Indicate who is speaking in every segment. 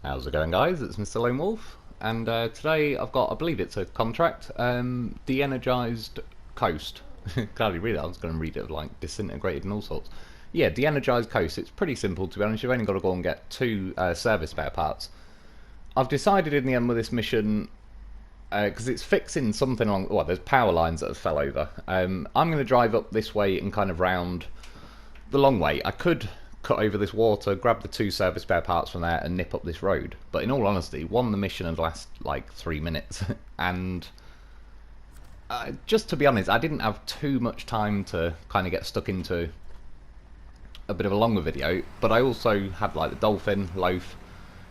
Speaker 1: How's it going, guys? It's Mr. Lo4f, and today I've got, I believe it's a contract, Deenergized Coast. Can't really read it, I was going to read it like disintegrated and all sorts. Yeah, Deenergized Coast. It's pretty simple, to be honest. You've only got to go and get two service spare parts. I've decided in the end with this mission, because it's fixing something along, well, there's power lines that have fell over. I'm going to drive up this way and kind of round the long way. I could cut over this water, grab the two service spare parts from there and nip up this road. But in all honesty, one, the mission would last like 3 minutes. And just to be honest, I didn't have too much time to kind of get stuck into a bit of a longer video. But I also had like the Dolphin, Lo4f,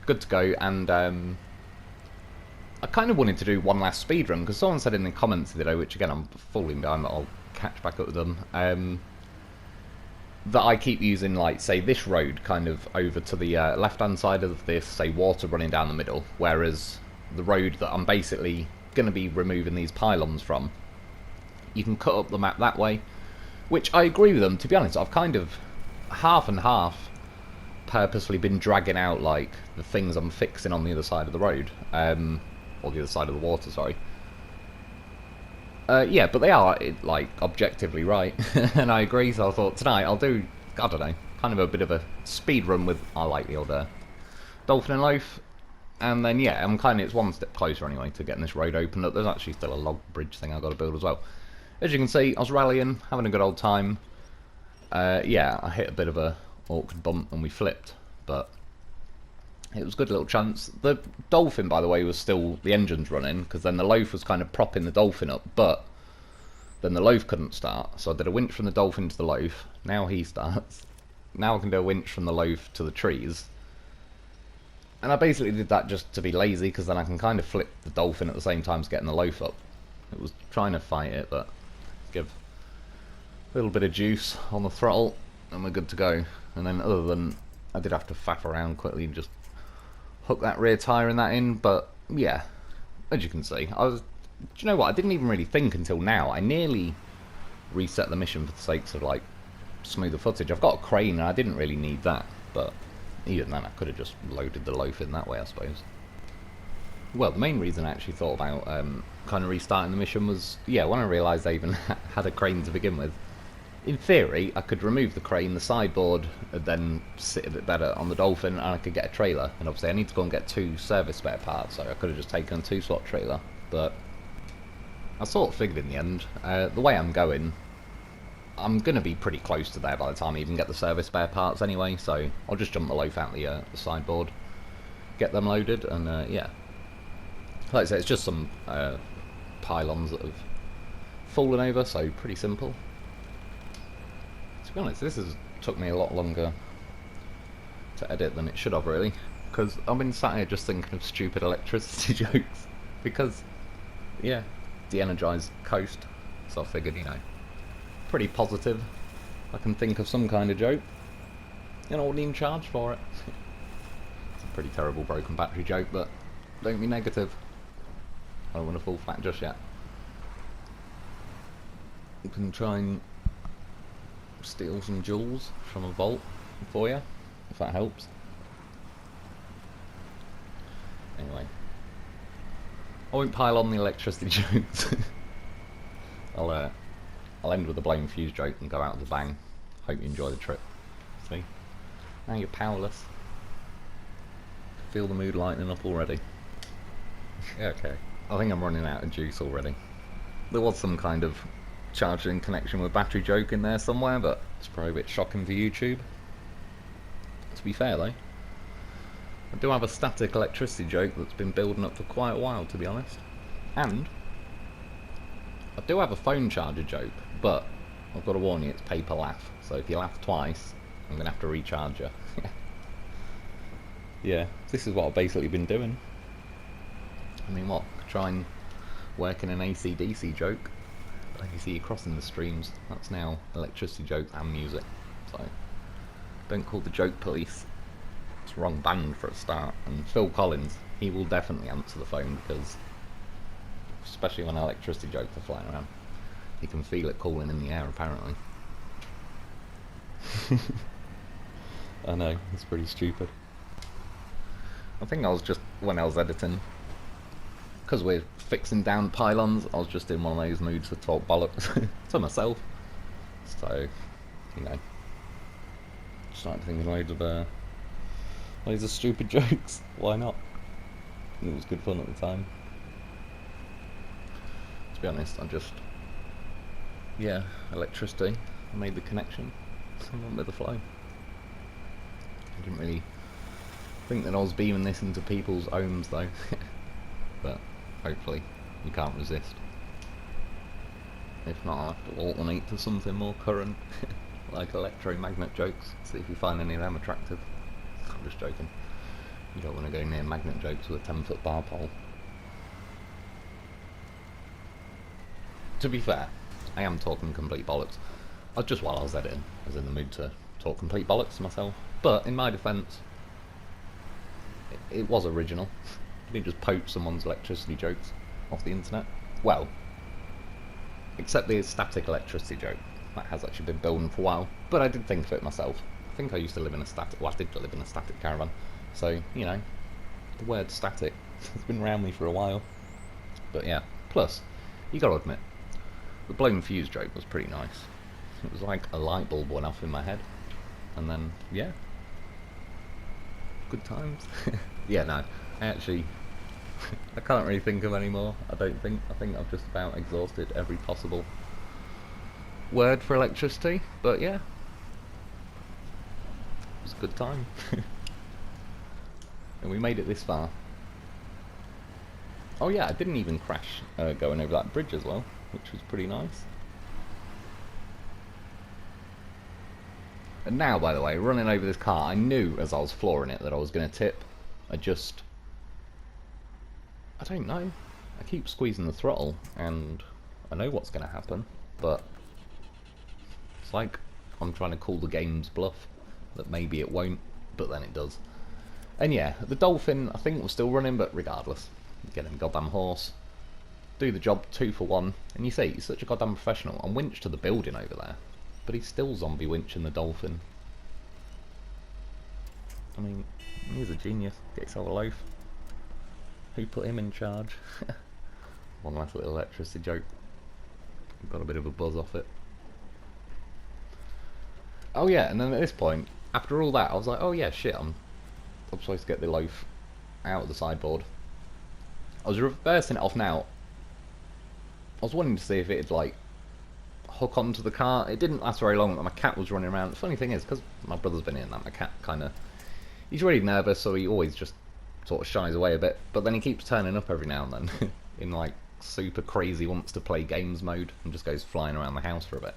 Speaker 1: good to go. And I kind of wanted to do one last speed run because someone said in the comments of the video, which again I'm falling behind, but I'll catch back up with them. That I keep using, like, say, this road kind of over to the left-hand side of this, say, water running down the middle, whereas the road that I'm basically going to be removing these pylons from, you can cut up the map that way, which I agree with them. To be honest, I've kind of half and half purposely been dragging out, like, the things I'm fixing on the other side of the road, or the other side of the water, sorry. Yeah, but they are, like, objectively right, and I agree, so I thought tonight I'll do, I don't know, kind of a bit of a speed run with, I like the old Dolphin and Lo4f, and then, yeah, it's one step closer anyway to getting this road opened up. There's actually still a log bridge thing I've got to build as well. As you can see, I was rallying, having a good old time. Yeah, I hit a bit of a awkward bump and we flipped, but it was a good little chance. The Dolphin, by the way, was still, the engine's running, because then the Lo4f was kind of propping the Dolphin up, but then the Lo4f couldn't start, so I did a winch from the Dolphin to the Lo4f. Now he starts. Now I can do a winch from the Lo4f to the trees. And I basically did that just to be lazy, because then I can kind of flip the Dolphin at the same time as getting the Lo4f up. It was trying to fight it, but give a little bit of juice on the throttle, and we're good to go. And then other than, I did have to faff around quickly and just hook that rear tyre and that in, but yeah, as you can see, do you know what, I didn't even really think until now. I nearly reset the mission for the sakes of, like, smoother footage. I've got a crane and I didn't really need that, but even then I could have just loaded the Lo4f in that way, I suppose. Well, the main reason I actually thought about kind of restarting the mission was, yeah, when I realised I even had a crane to begin with. In theory, I could remove the crane, the sideboard, and then sit a bit better on the Dolphin, and I could get a trailer. And obviously I need to go and get two service spare parts, so I could have just taken a 2-slot trailer. But I sort of figured in the end, the way I'm going, I'm going to be pretty close to there by the time I even get the service spare parts anyway, so I'll just jump the Lo4f out the sideboard, get them loaded, and yeah. Like I say, it's just some pylons that have fallen over, so pretty simple. To be honest, this has took me a lot longer to edit than it should have, really, because I've been sat here just thinking of stupid electricity jokes, because, yeah, Deenergized Coast, so I figured, you know, pretty positive, I can think of some kind of joke, and I wouldn't even charge for it. It's a pretty terrible broken battery joke, but don't be negative. I don't want to fall flat just yet. You can try and steal some jewels from a vault for you, if that helps. Anyway, I won't pile on the electricity jokes. I'll end with a blown fuse joke and go out with a bang. Hope you enjoy the trip. See? Now you're powerless. Feel the mood lightening up already. Yeah, okay. I think I'm running out of juice already. There was some kind of charging connection with battery joke in there somewhere, but it's probably a bit shocking for YouTube. To be fair though, I do have a static electricity joke that's been building up for quite a while, to be honest. And I do have a phone charger joke, but I've got to warn you, it's paper laugh, so if you laugh twice, I'm going to have to recharge you. Yeah, this is what I've basically been doing. I mean, what? Try and work in an AC/DC joke. Like you see you crossing the streams, that's now electricity jokes and music, so don't call the joke police. It's wrong band for a start. And Phil Collins, he will definitely answer the phone, because especially when electricity jokes are flying around, he can feel it cooling in the air apparently. I know, it's pretty stupid. I think I was just, when I was editing, because we're fixing down pylons, I was just in one of those moods to talk bollocks to myself. So, you know, started thinking loads of stupid jokes. Why not? It was good fun at the time. To be honest, yeah, electricity. I made the connection. So I went with the flow. I didn't really think that I was beaming this into people's homes though. But hopefully you can't resist. If not, I'll have to alternate to something more current, like electromagnet jokes. See if you find any of them attractive. I'm just joking. You don't want to go near magnet jokes with a 10-foot bar pole. To be fair, I am talking complete bollocks. Just while I was editing, I was in the mood to talk complete bollocks to myself. But in my defence, it was original. You didn't just poach someone's electricity jokes off the internet. Well, except the static electricity joke. That has actually been building for a while. But I did think of it myself. I think I used to live in a static... Well, I did live in a static caravan. So, you know, the word static has been around me for a while. But yeah. Plus, you gotta admit, the blown fuse joke was pretty nice. It was like a light bulb went off in my head. And then, yeah. Good times. Yeah, no. I actually... I can't really think of any more, I don't think. I think I've just about exhausted every possible word for electricity. But yeah. It was a good time. And we made it this far. Oh yeah, I didn't even crash going over that bridge as well, which was pretty nice. And now, by the way, running over this car, I knew as I was flooring it that I was going to tip. I don't know. I keep squeezing the throttle, and I know what's going to happen, but it's like I'm trying to call the game's bluff, that maybe it won't, but then it does. And yeah, the Dolphin, I think, was still running, but regardless. Get him goddamn horse. Do the job 2 for 1, and you see, he's such a goddamn professional. I'm winched to the building over there, but he's still zombie winching the Dolphin. I mean, he's a genius. Get yourself a loaf. Who put him in charge? One last little electricity joke. Got a bit of a buzz off it. Oh yeah, and then at this point, after all that, I was like, oh yeah, shit, I'm supposed to get the loaf out of the sideboard. I was reversing it off now. I was wanting to see if it'd like hook onto the car. It didn't last very long, but my cat was running around. The funny thing is, because my brother's been in that, my cat kind of... He's really nervous, so he always just sort of shies away a bit, but then he keeps turning up every now and then in like super crazy wants to play games mode and just goes flying around the house for a bit.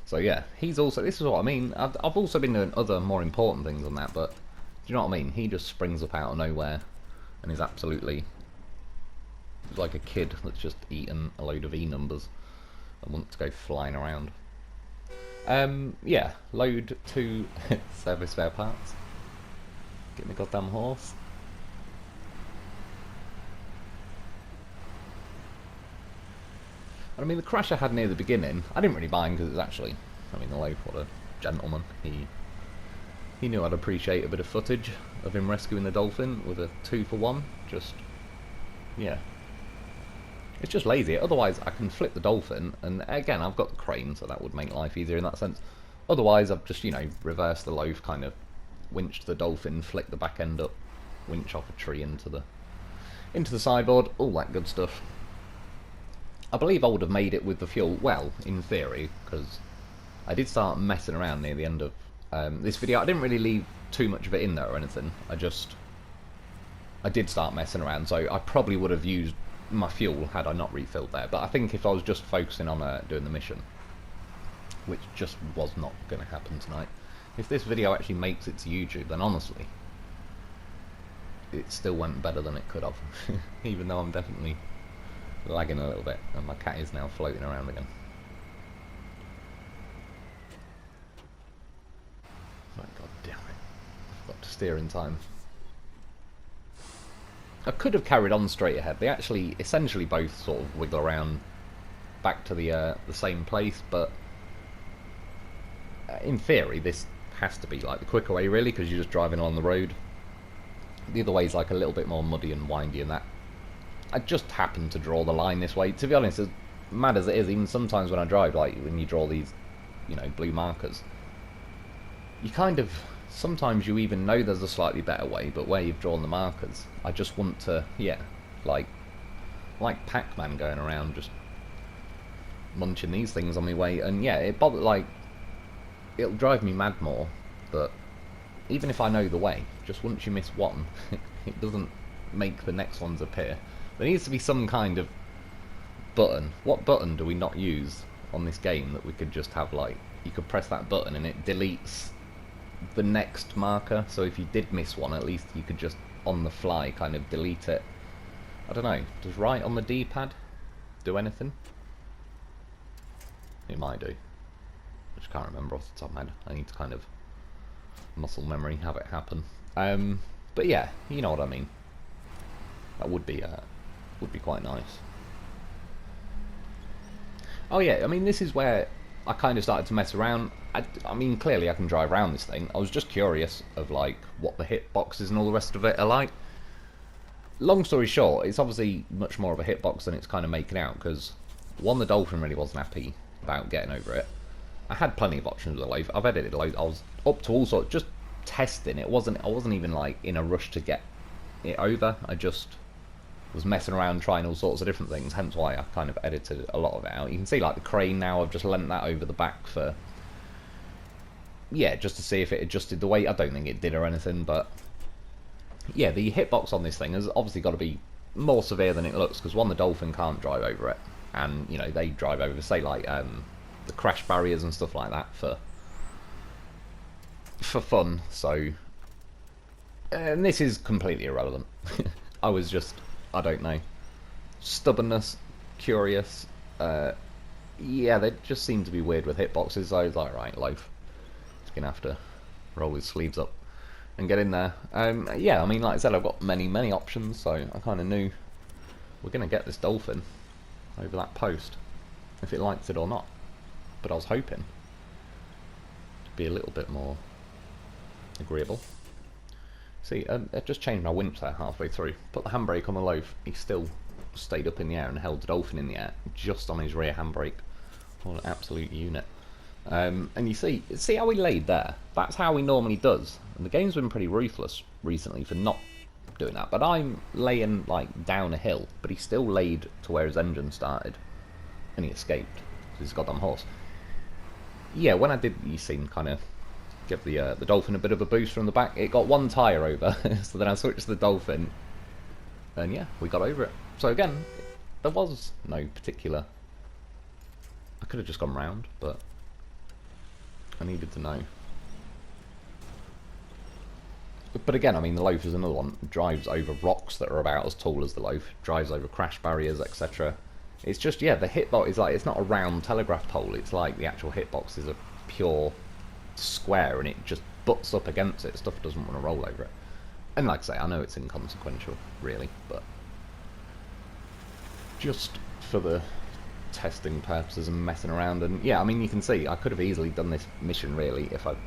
Speaker 1: So yeah, he's also, this is what I mean, I've also been doing other more important things than that, but do you know what I mean? He just springs up out of nowhere and is absolutely like a kid that's just eaten a load of E-numbers and wants to go flying around. Yeah, load 2 service spare parts. Get me goddamn horse. I mean, the crash I had near the beginning, I didn't really mind because it was actually, I mean, the Lo4f, what a gentleman. He knew I'd appreciate a bit of footage of him rescuing the Dolphin with a 2 for 1. Just, yeah. It's just lazy. Otherwise, I can flip the Dolphin, and again, I've got the crane, so that would make life easier in that sense. Otherwise, I've just, you know, reversed the Lo4f, kind of winched the Dolphin, flick the back end up, winch off a tree into the sideboard, all that good stuff. I believe I would have made it with the fuel, well, in theory, because I did start messing around near the end of this video. I didn't really leave too much of it in there or anything. I did start messing around, so I probably would have used my fuel had I not refilled there. But I think if I was just focusing on doing the mission, which just was not going to happen tonight, if this video actually makes it to YouTube, then honestly, it still went better than it could have. Even though I'm definitely lagging a little bit, and my cat is now floating around again. Oh, God damn it. I forgot to steer in time. I could have carried on straight ahead. They actually essentially both sort of wiggle around back to the same place, but in theory this has to be like the quicker way really, because you're just driving along the road. The other way is like a little bit more muddy and windy and that. I just happened to draw the line this way. To be honest, as mad as it is, even sometimes when I drive, like when you draw these, you know, blue markers, you kind of, sometimes you even know there's a slightly better way, but where you've drawn the markers, I just want to, yeah, like Pac-Man going around just munching these things on my way, and yeah, it'll drive me mad more, but even if I know the way, just once you miss one, it doesn't make the next ones appear. There needs to be some kind of button. What button do we not use on this game that we could just have, like, you could press that button and it deletes the next marker, so if you did miss one, at least you could just on the fly kind of delete it. I don't know, does right on the D-pad do anything? It might do. I just can't remember off the top of my head. I need to kind of muscle memory have it happen. But yeah, you know what I mean. That would be quite nice. Oh yeah, I mean, this is where I kind of started to mess around. I mean, clearly I can drive around this thing. I was just curious of like what the hitboxes and all the rest of it are like. Long story short, it's obviously much more of a hitbox than it's kind of making out, because one, the Dolphin really wasn't happy about getting over it. I had plenty of options with the Lo4f. I've edited loads. I was up to all sorts, just testing. I wasn't even like in a rush to get it over. I just was messing around trying all sorts of different things, hence why I kind of edited a lot of it out. You can see like the crane now, I've just lent that over the back for, yeah, just to see if it adjusted the weight. I don't think it did or anything, but yeah, the hitbox on this thing has obviously got to be more severe than it looks, because one, the Dolphin can't drive over it, and you know, they drive over, say, like the crash barriers and stuff like that for fun. So, and this is completely irrelevant. I was just, I don't know, stubbornness, curious. Yeah, they just seem to be weird with hitboxes. So I was like, right, Lo4f, he's gonna have to roll his sleeves up and get in there. Yeah, I mean, like I said, I've got many options, so I kind of knew we're gonna get this Dolphin over that post, if it likes it or not. But I was hoping to be a little bit more agreeable. See, I just changed my winch there halfway through. Put the handbrake on the Lo4f, he still stayed up in the air and held the Dolphin in the air, just on his rear handbrake. What an absolute unit. And you see how he laid there? That's how he normally does. And the game's been pretty ruthless recently for not doing that. But I'm laying like down a hill, but he still laid to where his engine started. And he escaped, because he's a goddamn horse. Yeah, when I did, you seen kind of give the Dolphin a bit of a boost from the back. It got one tyre over, so then I switched to the Dolphin, and yeah, we got over it. So again, there was no particular, I could have just gone round, but I needed to know. But again, I mean, the Lo4f is another one. It drives over rocks that are about as tall as the Lo4f, drives over crash barriers, etc. It's just, yeah, the hitbox is like, it's not a round telegraph pole, it's like the actual hitbox is a pure square, and it just butts up against it. Stuff doesn't want to roll over it. And like I say, I know it's inconsequential, really, but just for the testing purposes and messing around. And yeah, I mean, you can see I could have easily done this mission really if I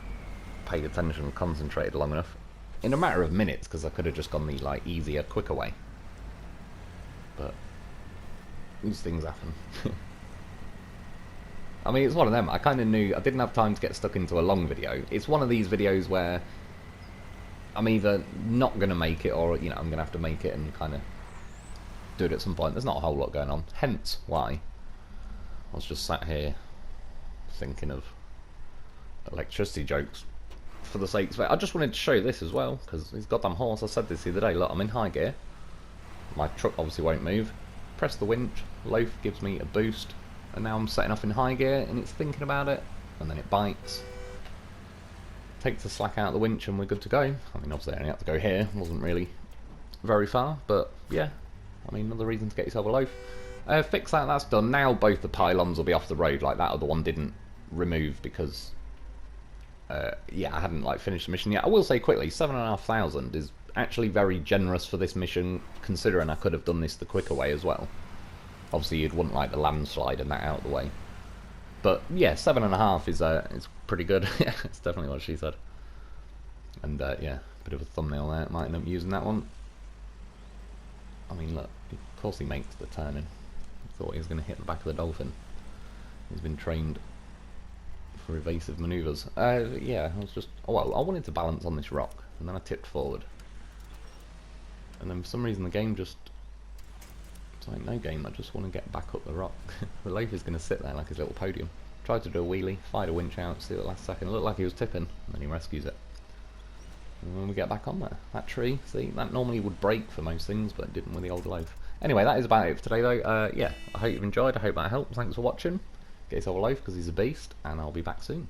Speaker 1: paid attention and concentrated long enough in a matter of minutes, because I could have just gone the like easier, quicker way. But these things happen. I mean, it's one of them. I kind of knew I didn't have time to get stuck into a long video. It's one of these videos where I'm either not going to make it, or, you know, I'm going to have to make it and kind of do it at some point. There's not a whole lot going on. Hence why I was just sat here thinking of electricity jokes for the sake of it. I just wanted to show this as well, because his goddamn horse, I said this the other day, look, I'm in high gear. My truck obviously won't move. Press the winch, Lo4f gives me a boost, and now I'm setting off in high gear, and it's thinking about it, and then it bites. Takes the slack out of the winch, and we're good to go. I mean, obviously I only had to go here, wasn't really very far, but yeah, I mean, another reason to get yourself a Lo4f. Fix that, that's done. Now both the pylons will be off the road, like that other one didn't remove because, yeah, I hadn't like finished the mission yet. I will say quickly, 7,500 is actually very generous for this mission, considering I could have done this the quicker way as well. Obviously you'd want like the landslide and that out of the way. But yeah, 7.5 is pretty good. Yeah, it's definitely what she said. And yeah, Bit of a thumbnail there, might end up using that one. I mean, look, of course he makes the turn in. Thought he was going to hit the back of the Dolphin. He's been trained for evasive manoeuvres. Yeah, I was just... well, I wanted to balance on this rock, and then I tipped forward. And then for some reason the game just... It's like, no game, I just want to get back up the rock. The Lo4f is going to sit there like his little podium. Tried to do a wheelie, fired a winch out, see at the last second. It looked like he was tipping, and then he rescues it. And when we get back on there, that tree, see, that normally would break for most things, but it didn't with the old Lo4f. Anyway, that is about it for today though. Yeah, I hope you've enjoyed, I hope that helped. Thanks for watching. Get yourself a Lo4f because he's a beast, and I'll be back soon.